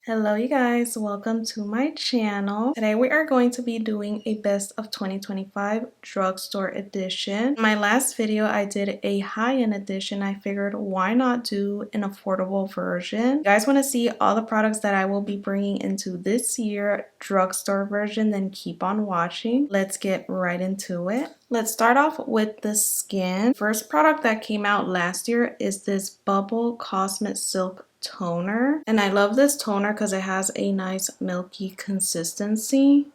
Hello you guys, welcome to my channel. Today we are going to be doing a best of 2025 drugstore edition. In my last video I did a high-end edition. I figured why not do an affordable version. You guys want to see all the products that I will be bringing into this year drugstore version, then keep on watching. Let's get right into it. Let's start off with the skin. First product that came out last year is this Bubble Cosmet Silk toner, and I love this toner because it has a nice milky consistency.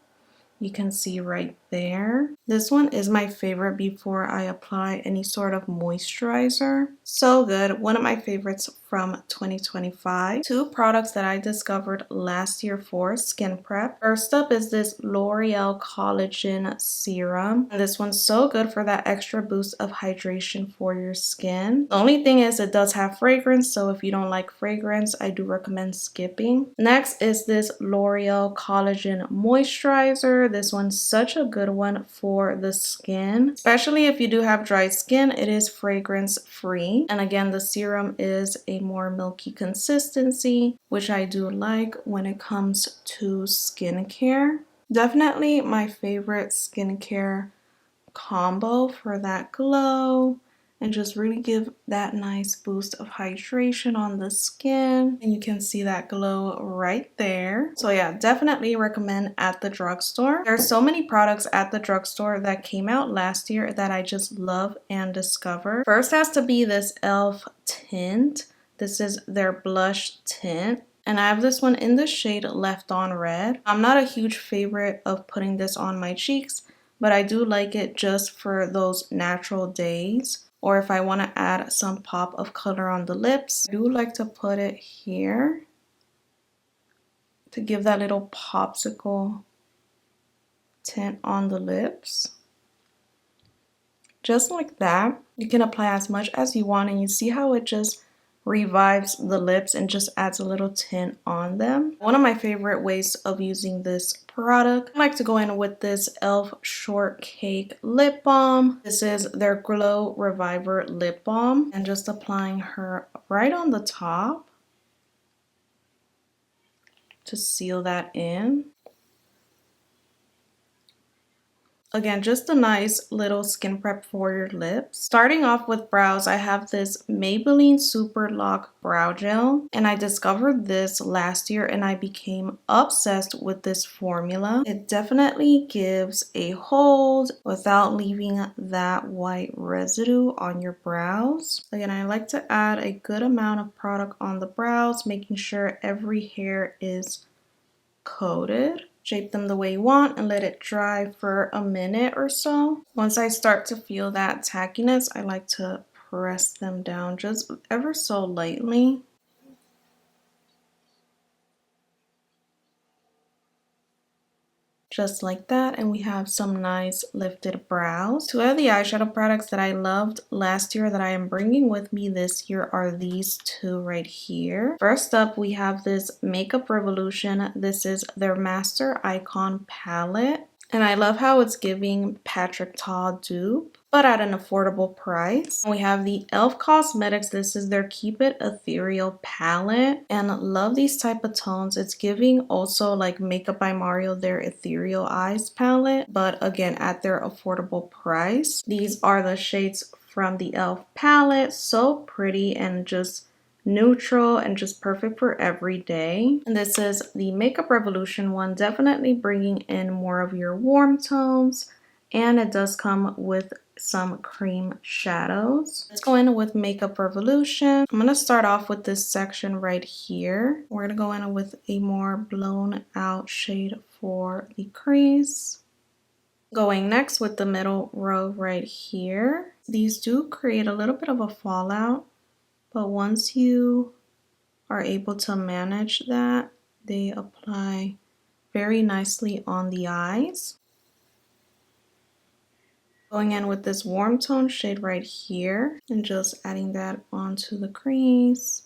You can see right there. This one is my favorite before I apply any sort of moisturizer. So good. One of my favorites from 2025. Two products that I discovered last year for skin prep. First up is this L'Oreal Collagen Serum. And this one's so good for that extra boost of hydration for your skin. The only thing is it does have fragrance, so if you don't like fragrance, I do recommend skipping. Next is this L'Oreal Collagen Moisturizer. This one's such a good one for the skin, especially if you do have dry skin. It is fragrance free, and again the serum is a more milky consistency, which I do like when it comes to skincare. Definitely my favorite skincare combo for that glow and just really give that nice boost of hydration on the skin, and you can see that glow right there. So yeah, definitely recommend at the drugstore. There's so many products at the drugstore that came out last year that I just love and discover. First has to be this e.l.f. tint. This is their blush tint, and I have this one in the shade Left on Red. I'm not a huge favorite of putting this on my cheeks, but I do like it just for those natural days, or if I want to add some pop of color on the lips. I do like to put it here to give that little popsicle tint on the lips. Just like that. You can apply as much as you want, and you see how it just revives the lips and just adds a little tint on them. One of my favorite ways of using this product, I like to go in with this e.l.f. Shortcake Lip Balm. This is their Glow Reviver Lip Balm, and just applying her right on the top to seal that in. Again, just a nice little skin prep for your lips. Starting off with brows, I have this Maybelline Super Lock Brow Gel, and I discovered this last year and I became obsessed with this formula. It definitely gives a hold without leaving that white residue on your brows. Again, I like to add a good amount of product on the brows, making sure every hair is coated. Shape them the way you want and let it dry for a minute or so. Once I start to feel that tackiness, I like to press them down just ever so lightly. Just like that, and we have some nice lifted brows. Two of the eyeshadow products that I loved last year that I am bringing with me this year are these two right here. First up, we have this Makeup Revolution. This is their Master Icon palette, and I love how it's giving Patrick Ta dupe, but at an affordable price. We have the e.l.f. Cosmetics. This is their Keep It Ethereal palette, and love these type of tones. It's giving also like Makeup by Mario, their Ethereal Eyes palette, but again at their affordable price. These are the shades from the e.l.f. palette. So pretty and just neutral and just perfect for every day. And this is the Makeup Revolution one, definitely bringing in more of your warm tones, and it does come with some cream shadows. Let's go in with Makeup Revolution. I'm going to start off with this section right here. We're going to go in with a more blown out shade for the crease. Going next with the middle row right here. These do create a little bit of a fallout, but once you are able to manage that, they apply very nicely on the eyes. Going in with this warm tone shade right here and just adding that onto the crease.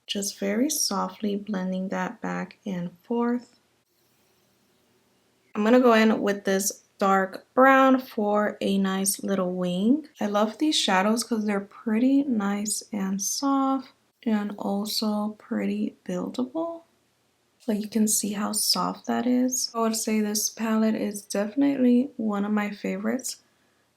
Just very softly blending that back and forth. I'm going to go in with this dark brown for a nice little wing. I love these shadows because they're pretty nice and soft and also pretty buildable. Like, you can see how soft that is. I would say this palette is definitely one of my favorites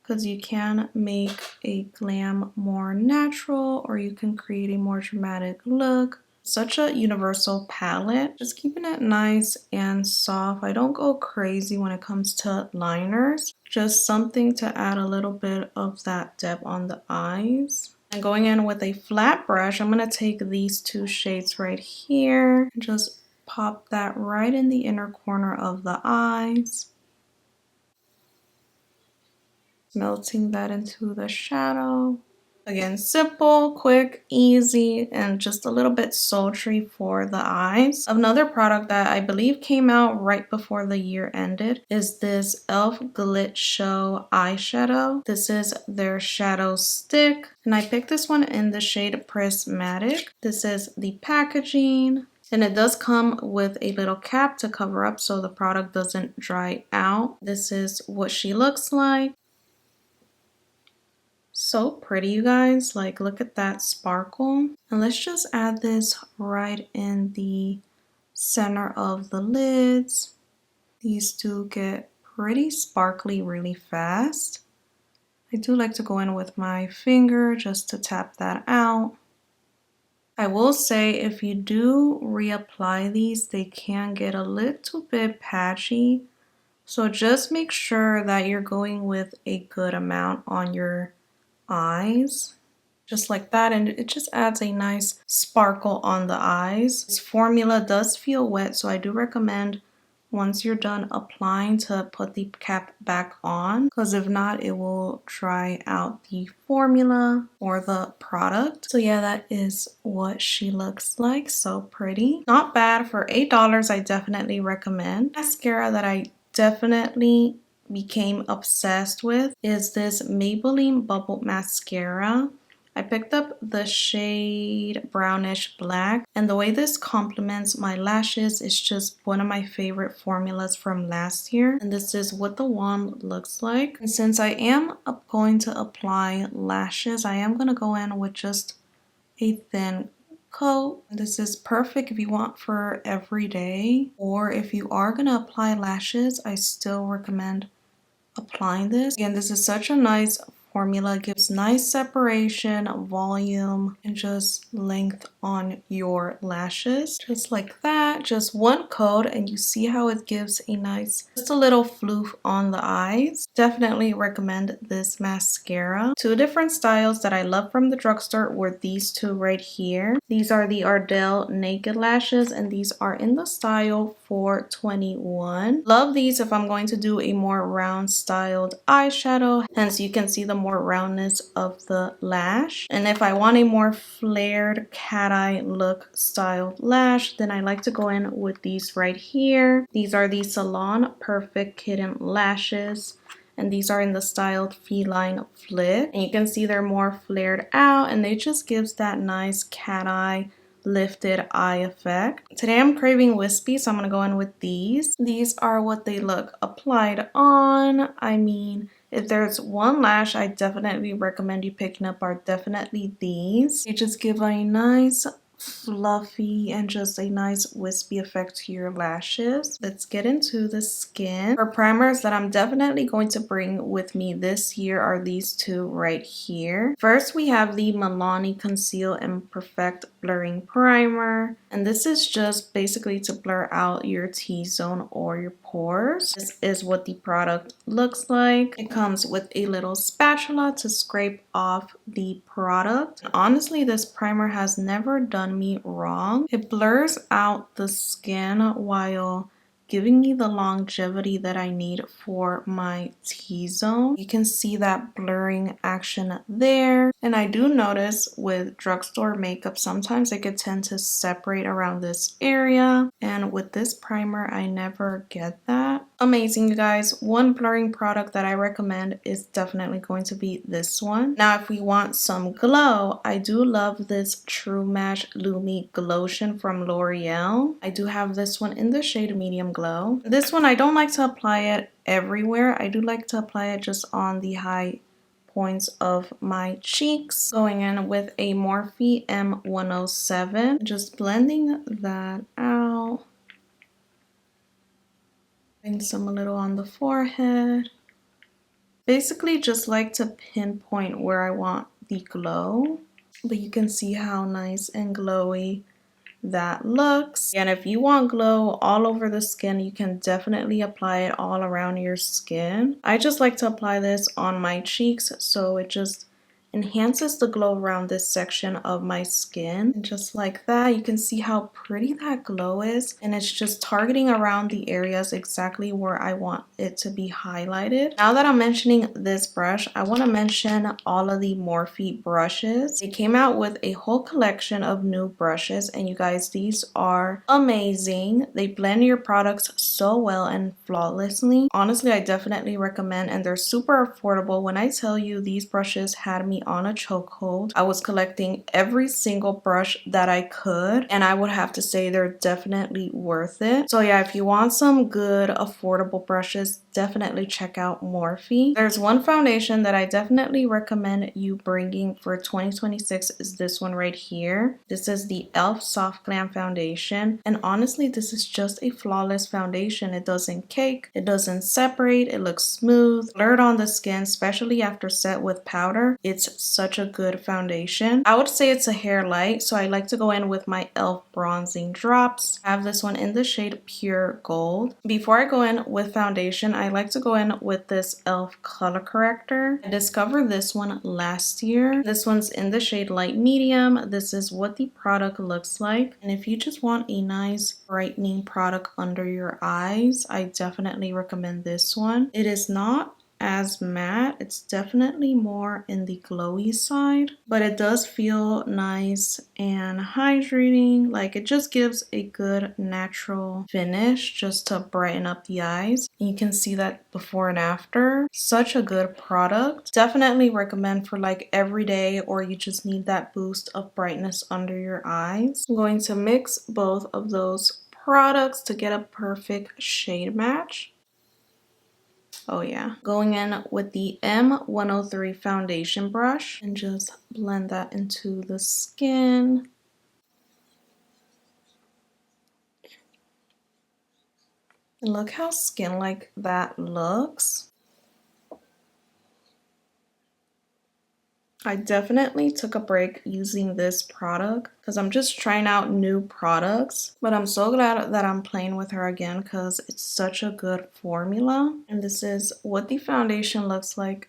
because you can make a glam more natural or you can create a more dramatic look. Such a universal palette. Just keeping it nice and soft. I don't go crazy when it comes to liners. Just something to add a little bit of that depth on the eyes. And going in with a flat brush, I'm going to take these two shades right here and just pop that right in the inner corner of the eyes. Melting that into the shadow. Again, simple, quick, easy, and just a little bit sultry for the eyes. Another product that I believe came out right before the year ended is this e.l.f. Glitch Show eyeshadow. This is their shadow stick, and I picked this one in the shade Prismatic. This is the packaging. And it does come with a little cap to cover up so the product doesn't dry out. This is what she looks like. So pretty, you guys. Like, look at that sparkle. And let's just add this right in the center of the lids. These do get pretty sparkly really fast. I do like to go in with my finger just to tap that out. I will say if you do reapply these, they can get a little bit patchy. So just make sure that you're going with a good amount on your eyes, just like that, and it just adds a nice sparkle on the eyes. This formula does feel wet, so I do recommend once you're done applying to put the cap back on, because if not, it will dry out the formula or the product. So yeah, that is what she looks like. So pretty. Not bad for $8. I definitely recommend. Mascara that I definitely became obsessed with is this Maybelline Bubble Mascara. I picked up the shade Brownish Black, and the way this complements my lashes is just one of my favorite formulas from last year. And this is what the wand looks like. And since I am going to apply lashes, I am going to go in with just a thin coat. This is perfect if you want for every day, or if you are going to apply lashes, I still recommend applying this. Again, this is such a nice formula. It gives nice separation, volume, and just length on your lashes. Just like that. Just one coat, and you see how it gives a nice, just a little floof on the eyes. Definitely recommend this mascara. Two different styles that I love from the drugstore were these two right here. These are the Ardell Naked Lashes, and these are in the style 421. Love these if I'm going to do a more round styled eyeshadow, hence you can see the more roundness of the lash. And if I want a more flared cat eye look styled lash, then I like to go in with these right here. These are the Salon Perfect Kitten Lashes, and these are in the styled Feline Flip. And you can see they're more flared out, and they just gives that nice cat eye lifted eye effect. Today I'm craving wispy, so I'm going to go in with these. These are what they look applied on. I mean, if there's one lash I definitely recommend you picking up are definitely these. They just give a nice fluffy and just a nice wispy effect to your lashes. Let's get into the skin. For primers that I'm definitely going to bring with me this year are these two right here. First, we have the Milani Conceal and Perfect Blurring Primer, and this is just basically to blur out your T-zone or your pores. This is what the product looks like. It comes with a little spatula to scrape off the product. And honestly, this primer has never done me wrong. It blurs out the skin while giving me the longevity that I need for my T-zone. You can see that blurring action there. And I do notice with drugstore makeup, sometimes it could tend to separate around this area. And with this primer, I never get that. Amazing, you guys. One blurring product that I recommend is definitely going to be this one. Now, if we want some glow, I do love this True Match Lumi Glotion from L'Oreal. I do have this one in the shade Medium Glow. This one, I don't like to apply it everywhere. I do like to apply it just on the high points of my cheeks. Going in with a Morphe M107. Just blending that out. some a little on the forehead. Basically just like to pinpoint where I want the glow. But you can see how nice and glowy that looks. And if you want glow all over the skin, you can definitely apply it all around your skin. I just like to apply this on my cheeks, so it just enhances the glow around this section of my skin. And just like that, you can see how pretty that glow is, and it's just targeting around the areas exactly where I want it to be highlighted. Now that I'm mentioning this brush, I want to mention all of the Morphe brushes. They came out with a whole collection of new brushes, and you guys, these are amazing. They blend your products so well and flawlessly. Honestly, I definitely recommend, and they're super affordable. When I tell you these brushes had me on a chokehold, I was collecting every single brush that I could, and I would have to say they're definitely worth it. So yeah, if you want some good affordable brushes, definitely check out Morphe. There's one foundation that I definitely recommend you bringing for 2026 is this one right here. This is the e.l.f. Soft Glam Foundation, and honestly this is just a flawless foundation. It doesn't cake, it doesn't separate, it looks smooth, blurred on the skin, especially after set with powder. It's such a good foundation. I would say it's a hair light, so I like to go in with my e.l.f. bronzing drops. I have this one in the shade Pure Gold. Before I go in with foundation, I like to go in with this e.l.f. color corrector. I discovered this one last year. This one's in the shade Light Medium. This is what the product looks like. And if you just want a nice brightening product under your eyes, I definitely recommend this one. It is not as matte, it's definitely more in the glowy side, but it does feel nice and hydrating. Like, it just gives a good natural finish just to brighten up the eyes. You can see that before and after. Such a good product. Definitely recommend for like every day, or you just need that boost of brightness under your eyes. I'm going to mix both of those products to get a perfect shade match. Oh yeah. Going in with the M103 foundation brush and just blend that into the skin. And look how skin-like that looks. I definitely took a break using this product because I'm just trying out new products, but I'm so glad that I'm playing with her again because it's such a good formula. And this is what the foundation looks like.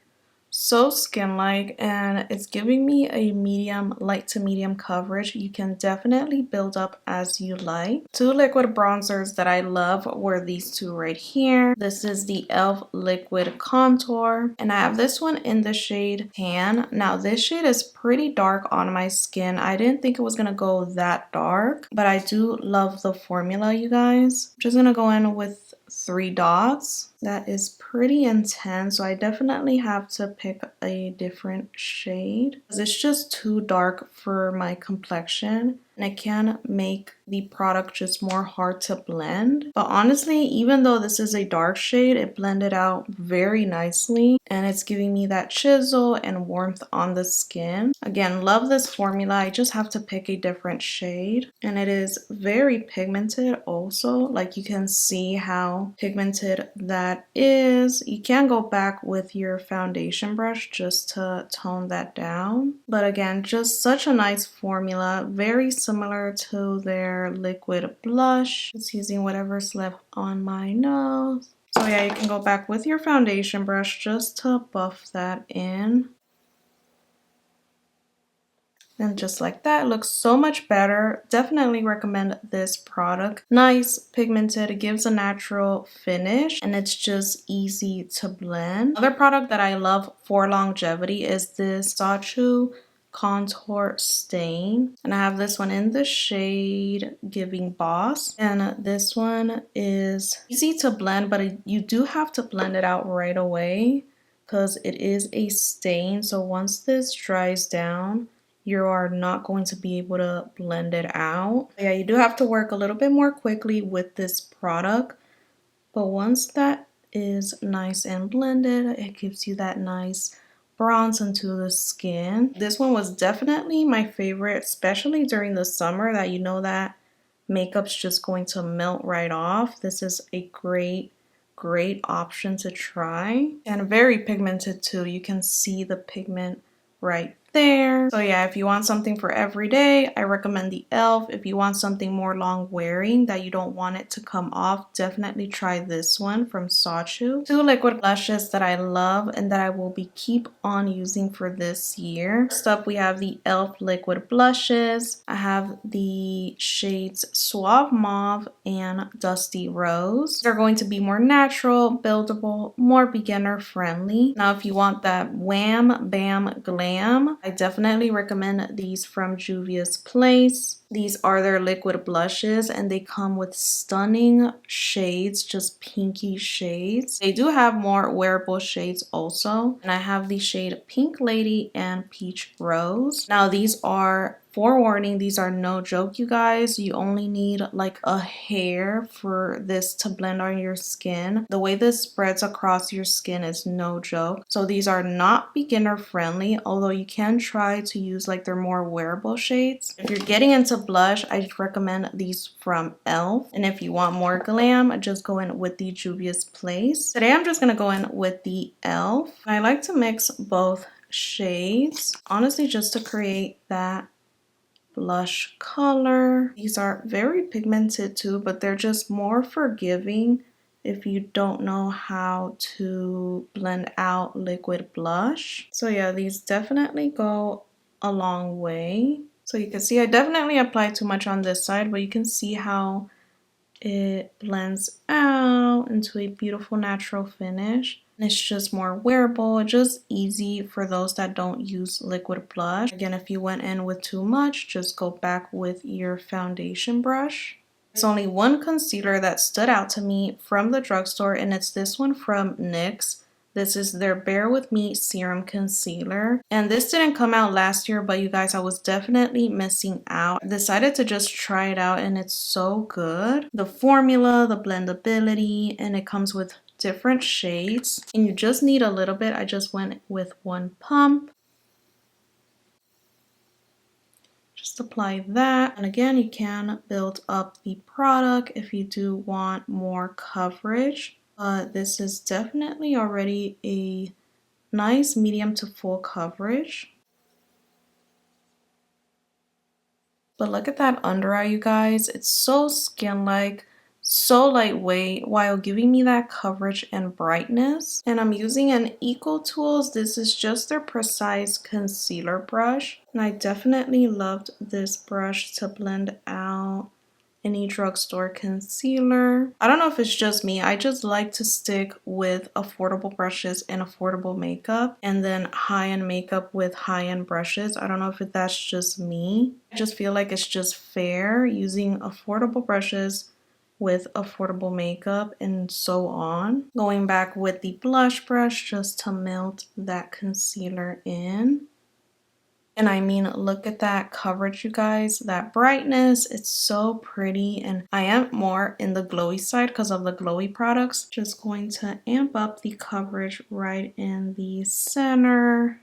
So skin-like, and it's giving me a medium, light to medium coverage. You can definitely build up as you like. Two liquid bronzers that I love were these two right here. This is the e.l.f. Liquid Contour, and I have this one in the shade Tan. Now this shade is pretty dark on my skin. I didn't think it was gonna go that dark, but I do love the formula, you guys. I'm just gonna go in with 3 dots. That is pretty intense, so I definitely have to pick a different shade because it's just too dark for my complexion, and it can make the product just more hard to blend. But honestly, even though this is a dark shade, it blended out very nicely, and it's giving me that chisel and warmth on the skin. Again, love this formula. I just have to pick a different shade, and it is very pigmented also. Like, you can see how pigmented that is. You can go back with your foundation brush just to tone that down, but again, just such a nice formula, very similar to their liquid blush. Just using whatever's left on my nose. So yeah, you can go back with your foundation brush just to buff that in. And just like that, it looks so much better. Definitely recommend this product. Nice, pigmented, it gives a natural finish, and it's just easy to blend. Another product that I love for longevity is this Sachu Contour Stain, and I have this one in the shade Giving Boss, and this one is easy to blend, but you do have to blend it out right away because it is a stain. So once this dries down, you are not going to be able to blend it out. Yeah, you do have to work a little bit more quickly with this product, but once that is nice and blended, it gives you that nice bronze into the skin. This one was definitely my favorite, especially during the summer, that you know that makeup's just going to melt right off. This is a great great option to try. And very pigmented too. You can see the pigment right there. So yeah, if you want something for every day, I recommend the e.l.f. If you want something more long wearing that you don't want it to come off, definitely try this one from Sawchu. Two liquid blushes that I love and that I will be keep on using for this year. First up, we have the e.l.f. liquid blushes. I have the shades Suave Mauve and Dusty Rose. They're going to be more natural, buildable, more beginner friendly. Now, if you want that wham bam glam, I definitely recommend these from Juvia's Place. These are their liquid blushes and they come with stunning shades, just pinky shades. They do have more wearable shades also. And I have the shade Pink Lady and Peach Rose. Now these are, forewarning, these are no joke, you guys. You only need like a hair for this to blend on your skin. The way this spreads across your skin is no joke. So these are not beginner friendly, although you can try to use like their more wearable shades. If you're getting into blush, I recommend these from e.l.f. And if you want more glam, just go in with the Juvia's Place. Today I'm just gonna go in with the e.l.f. I like to mix both shades, honestly, just to create that blush color. These are very pigmented too, but they're just more forgiving if you don't know how to blend out liquid blush. So yeah, these definitely go a long way. So you can see I definitely applied too much on this side, but you can see how it blends out into a beautiful natural finish. And it's just more wearable, just easy for those that don't use liquid blush. Again, if you went in with too much, just go back with your foundation brush. There's only one concealer that stood out to me from the drugstore, and it's this one from NYX. This is their Bare With Me Serum Concealer. And this didn't come out last year, but you guys, I was definitely missing out. I decided to just try it out and it's so good. The formula, the blendability, and it comes with different shades. And you just need a little bit. I just went with one pump. Just apply that. And again, you can build up the product if you do want more coverage. But this is definitely already a nice medium to full coverage. But look at that under eye, you guys. It's so skin-like, so lightweight, while giving me that coverage and brightness. And I'm using an Eco Tools. This is just their Precise Concealer brush. And I definitely loved this brush to blend out any drugstore concealer. I don't know if it's just me. I just like to stick with affordable brushes and affordable makeup, and then high-end makeup with high-end brushes. I don't know if that's just me. I just feel like it's just fair using affordable brushes with affordable makeup and so on. Going back with the blush brush just to melt that concealer in. And I mean, look at that coverage, you guys, that brightness. It's so pretty. And I am more in the glowy side because of the glowy products. Just going to amp up the coverage right in the center.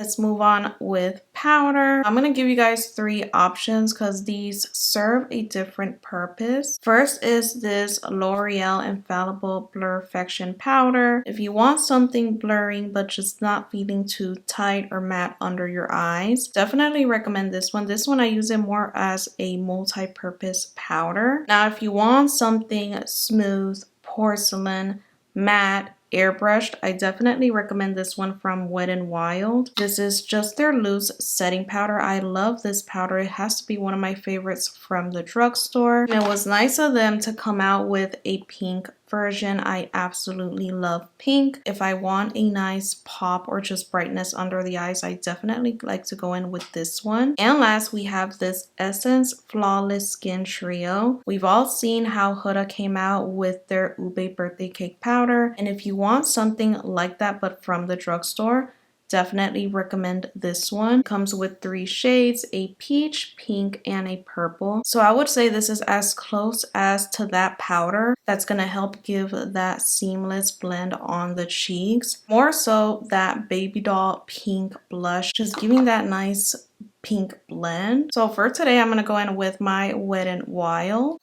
Let's move on with powder. I'm going to give you guys 3 options because these serve a different purpose. First is this L'Oreal Infallible Blurfection powder. If you want something blurring but just not feeling too tight or matte under your eyes, definitely recommend this one. This one I use it more as a multi-purpose powder. Now if you want something smooth, porcelain, matte, airbrushed, I definitely recommend this one from Wet n Wild. This is just their loose setting powder. I love this powder. It has to be one of my favorites from the drugstore. And it was nice of them to come out with a pink version. I absolutely love pink. If I want a nice pop or just brightness under the eyes, I definitely like to go in with this one. And last, we have this Essence Flawless Skin Trio. We've all seen how Huda came out with their Ube birthday cake powder, and if you want something like that but from the drugstore, definitely recommend this one. It comes with 3 shades, a peach, pink, and a purple. So I would say this is as close as to that powder that's going to help give that seamless blend on the cheeks. More so that baby doll pink blush, just giving that nice pink blend. So for today, I'm going to go in with my Wet n Wild.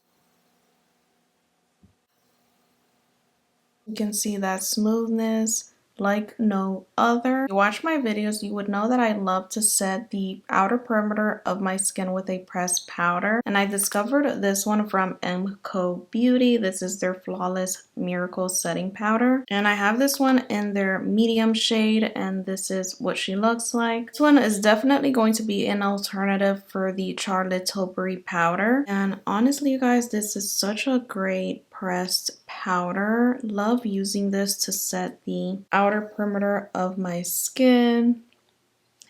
You can see that smoothness like no other. If you watch my videos, you would know that I love to set the outer perimeter of my skin with a pressed powder. And I discovered this one from Helloo Beauty. This is their Flawless Miracle Setting Powder. And I have this one in their medium shade, and this is what she looks like. This one is definitely going to be an alternative for the Charlotte Tilbury powder. And honestly, you guys, this is such a great pressed powder. Love using this to set the outer perimeter of my skin.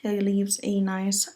It leaves a nice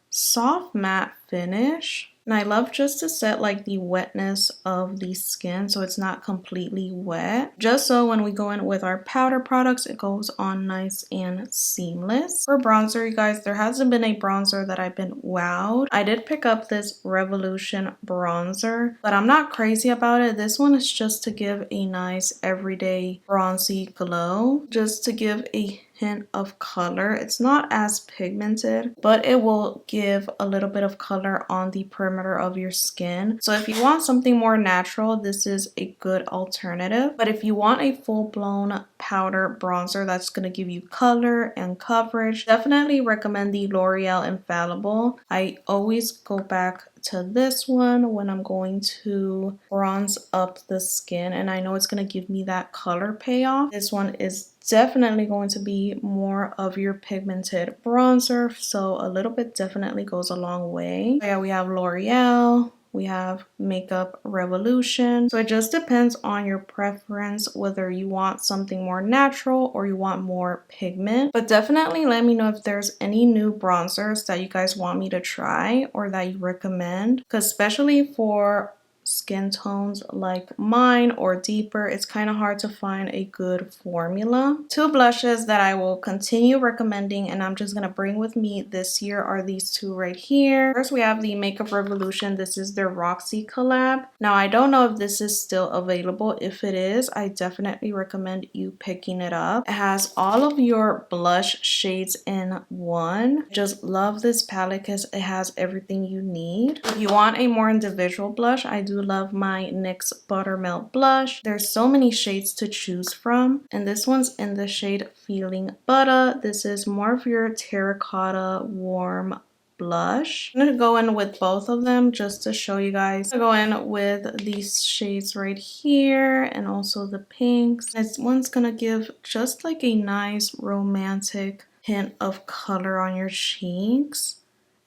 soft matte finish. And I love just to set like the wetness of the skin so it's not completely wet. Just so when we go in with our powder products, it goes on nice and seamless. For bronzer, you guys, there hasn't been a bronzer that I've been wowed. I did pick up this Revolution bronzer, but I'm not crazy about it. This one is just to give a nice everyday bronzy glow. Just to give a hint of color. It's not as pigmented, but it will give a little bit of color on the perimeter of your skin. So if you want something more natural, this is a good alternative. But if you want a full-blown powder bronzer that's going to give you color and coverage, definitely recommend the L'Oreal Infallible. I always go back to this one when I'm going to bronze up the skin, and I know it's going to give me that color payoff. This one is definitely going to be more of your pigmented bronzer, so a little bit definitely goes a long way. Yeah, we have L'Oreal. We have Makeup Revolution. So it just depends on your preference whether you want something more natural or you want more pigment. But definitely let me know if there's any new bronzers that you guys want me to try or that you recommend. Because especially for skin tones like mine or deeper, it's kind of hard to find a good formula. Two blushes that I will continue recommending and I'm just gonna bring with me this year are these two right here. First, we have the Makeup Revolution. This is their Roxy collab. Now, I don't know if this is still available. If it is, I definitely recommend you picking it up. It has all of your blush shades in one. Just love this palette because it has everything you need. If you want a more individual blush, I do love my NYX Buttermelt blush. There's so many shades to choose from, and this one's in the shade Feeling Butter. This is more of your terracotta warm blush. I'm gonna go in with both of them just to show you guys. I'm gonna go in with these shades right here and also the pinks. This one's gonna give just like a nice romantic hint of color on your cheeks.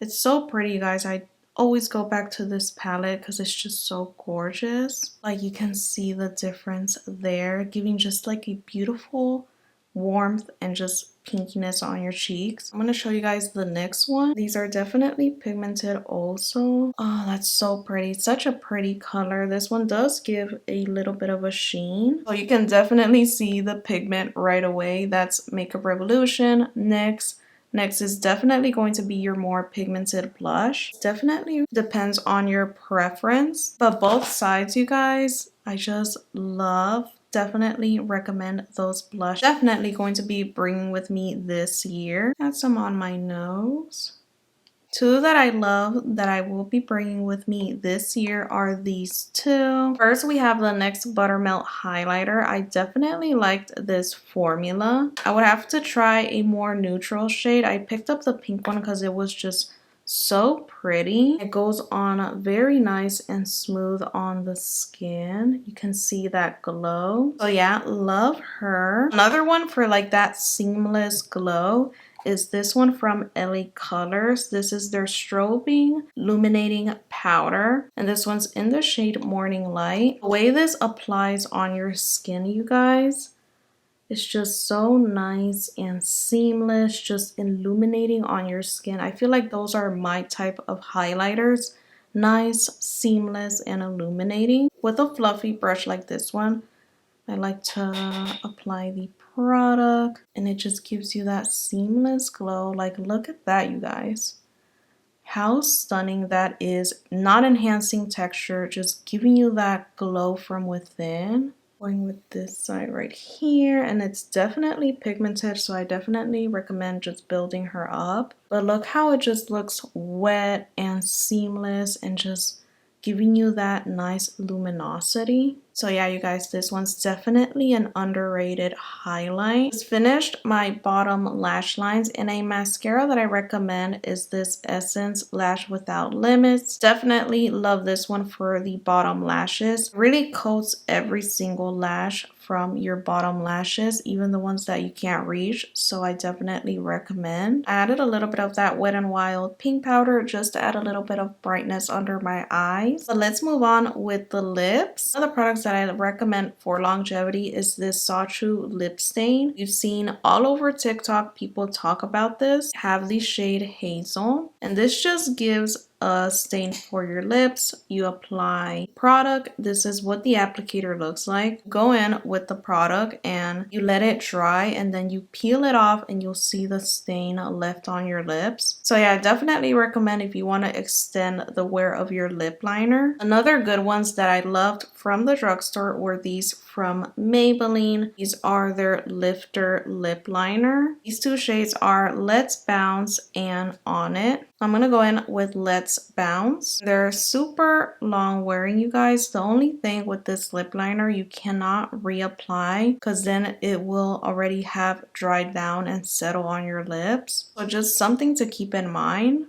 It's so pretty, you guys. I always go back to this palette because it's just so gorgeous. Like, you can see the difference there, giving just like a beautiful warmth and just pinkiness on your cheeks. I'm going to show you guys the next one. These are definitely pigmented also. Oh, that's so pretty. Such a pretty color. This one does give a little bit of a sheen. So you can definitely see the pigment right away. That's Makeup Revolution. Next is definitely going to be your more pigmented blush. Definitely depends on your preference, but both sides, you guys, I just love. Definitely recommend those blush. Definitely going to be bringing with me this year. Add some on my nose. Two that I love that I will be bringing with me this year are these two. First, we have the NYX Buttermelt Highlighter. I definitely liked this formula. I would have to try a more neutral shade. I picked up the pink one because it was just so pretty. It goes on very nice and smooth on the skin. You can see that glow. So yeah, love her. Another one for like that seamless glow is this one from LA Colors. This is their Strobing Illuminating Powder, and this one's in the shade Morning Light. The way this applies on your skin, you guys, it's just so nice and seamless, just illuminating on your skin. I feel like those are my type of highlighters. Nice, seamless, and illuminating. With a fluffy brush like this one, I like to apply the product and it just gives you that seamless glow. Like, look at that, you guys. How stunning that is. Not enhancing texture, just giving you that glow from within. Going with this side right here, and it's definitely pigmented, so I definitely recommend just building her up. But look how it just looks wet and seamless and just giving you that nice luminosity. So yeah, you guys, this one's definitely an underrated highlight. Just finished my bottom lash lines, and a mascara that I recommend is this Essence Lash Without Limits. Definitely love this one for the bottom lashes. Really coats every single lash from your bottom lashes, even the ones that you can't reach, so I definitely recommend. I added a little bit of that Wet n Wild pink powder just to add a little bit of brightness under my eyes. But let's move on with the lips. One of the products that I recommend for longevity is this Sachu lip stain. You've seen all over TikTok people talk about this. Have the shade Hazel, and this just gives a stain for your lips. You apply product. This is what the applicator looks like. Go in with the product and you let it dry, and then you peel it off and you'll see the stain left on your lips. So yeah, I definitely recommend if you want to extend the wear of your lip liner. Another good ones that I loved from the drugstore were these from Maybelline. These are their Lifter lip liner. These two shades are Let's Bounce and On It. I'm gonna go in with Let's Bounce. They're super long wearing, you guys. The only thing with this lip liner, you cannot reapply because then it will already have dried down and settle on your lips. So just something to keep in mind.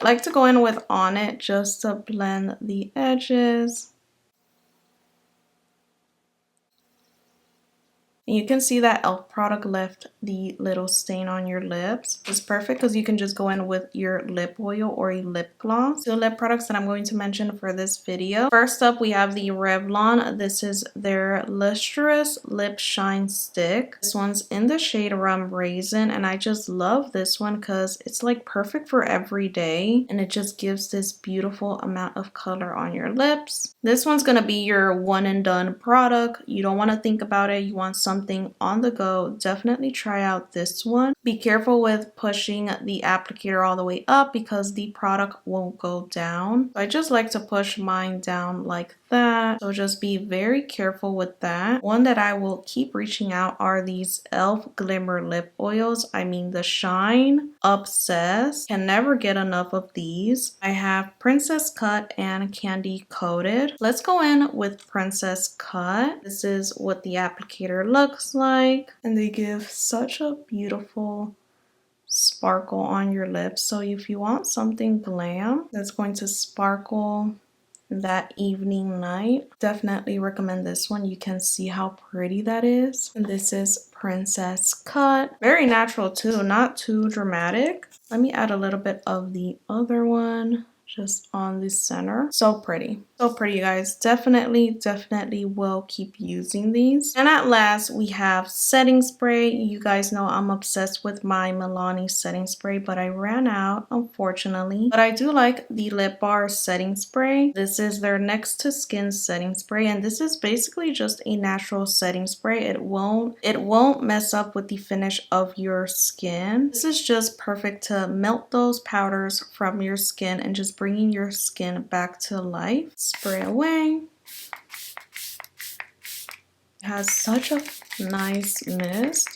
I like to go in with On It just to blend the edges. And you can see that e.l.f. product left the little stain on your lips. It's perfect because you can just go in with your lip oil or a lip gloss. Two lip products that I'm going to mention for this video. First up, we have the Revlon. This is their Lustrous Lip Shine Stick. This one's in the shade Rum Raisin, and I just love this one because it's like perfect for every day, and it just gives this beautiful amount of color on your lips. This one's gonna be your one and done product. You don't want to think about it. You want something on the go. Definitely try out this one. Be careful with pushing the applicator all the way up because the product won't go down. I just like to push mine down like that. So just be very careful with that. One that I will keep reaching out are these e.l.f. Glimmer Lip Oils. I mean the Shine Obsessed. Can never get enough of these. I have Princess Cut and Candy Coated. Let's go in with Princess Cut. This is what the applicator looks like, and they give such a beautiful sparkle on your lips. So if you want something glam that's going to sparkle that evening night, definitely recommend this one. You can see how pretty that is. And this is Princess Cut. Very natural too, not too dramatic. Let me add a little bit of the other one just on the center. So pretty. So pretty, you guys. Definitely will keep using these. And at last, we have setting spray. You guys know I'm obsessed with my Milani setting spray, but I ran out, unfortunately. But I do like the Lip Bar setting spray. This is their Next to Skin setting spray, and this is basically just a natural setting spray. It won't mess up with the finish of your skin. This is just perfect to melt those powders from your skin and just bringing your skin back to life. Spray away. It has such a nice mist.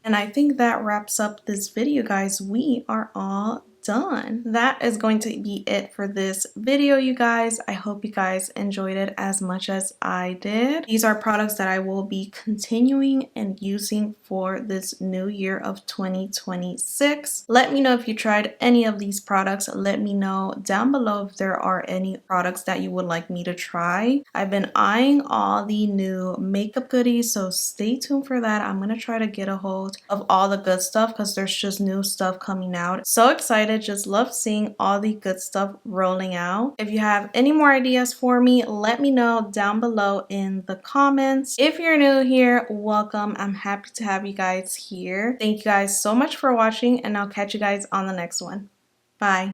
And I think that wraps up this video, guys. We are all done. That is going to be it for this video, you guys. I hope you guys enjoyed it as much as I did. These are products that I will be continuing and using for this new year of 2026. Let me know if you tried any of these products. Let me know down below if there are any products that you would like me to try. I've been eyeing all the new makeup goodies, so stay tuned for that. I'm gonna try to get a hold of all the good stuff because there's just new stuff coming out. So excited. Just love seeing all the good stuff rolling out. If you have any more ideas for me, let me know down below in the comments. If you're new here, welcome. I'm happy to have you guys here. Thank you guys so much for watching, and I'll catch you guys on the next one. Bye.